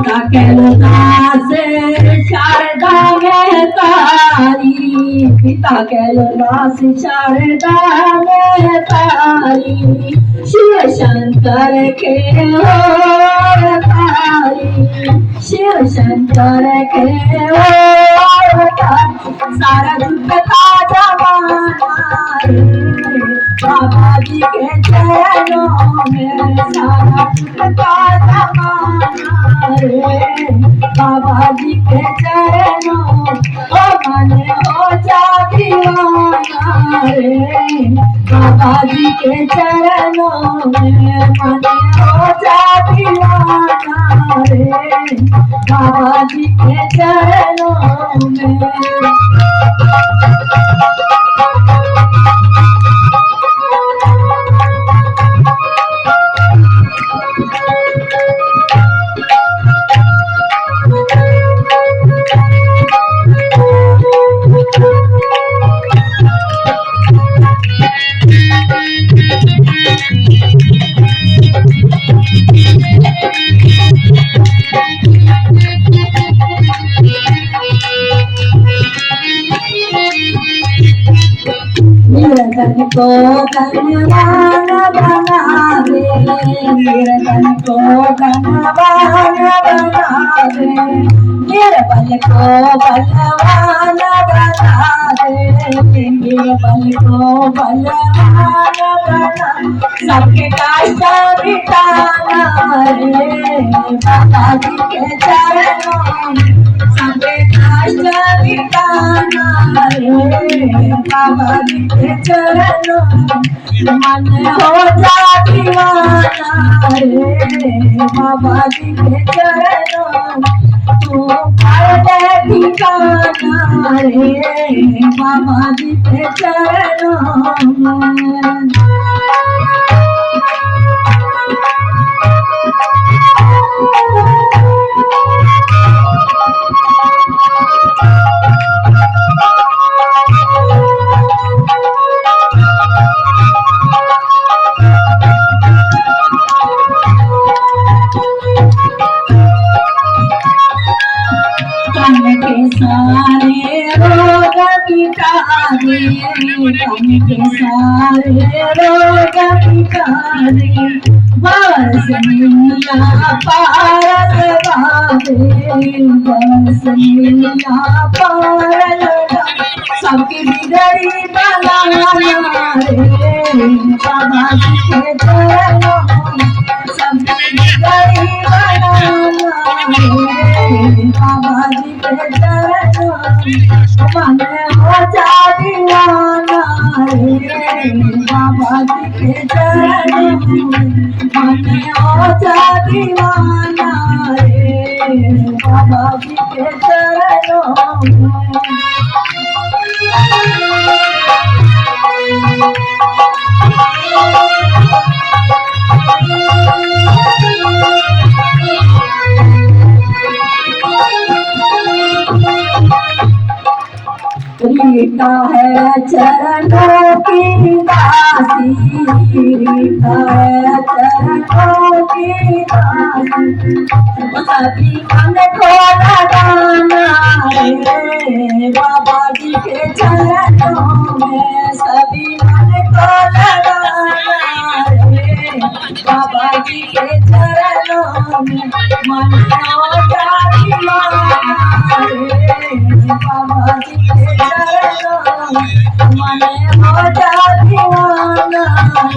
कैलाश शारदा में तारी, पिता कैलाश शारदा में तारी, शिव शंकर के हो तारी, शिव शंकर के हो तारी, सारा दुख का जमाना रे बाबा जी के चरणों में, सारा दुख का जमाना रे बाबा जी के चरणों, ओ मन हो जा दीवाना रे बाबा जी के चरणों में, मन हो जा दीवाना रे बाबा जी के चरणों में। निर्धन को धनवान बना दे, निर्धन को धनवान बना दे, निर्बल को बलवान बना दे, निर्बल को बलवान बना, सबके कष्ट मिटाना रे बाबा जी के चरणों, सबके कष्ट मिटाना रे बाबा जी के चरणों, मन हो जा दीवाना रे बाबा जी के चरणों, तू पाए ठिकाना रे बाबा जी के चरणों में। के सारे रोग मिटा दे, तन के सारे रोग मिटा दे, बस मिला पार लगा दे, बस मिला पार लगा, सबकी बिगड़ी बनाना रे बाबा जी के चरणों, सबकी बिगड़ी बनाना रे बाबा जी के चरणों, मन हो जा दीवाना रे बाबा जी के चरणों, मन हो जा दीवाना रे बाबा जी के चरणों। रीता है चरणों की दासी, रीता है चरणों की दासी, सभी मन को लगाना रे बाबा जी के चरणों में, सभी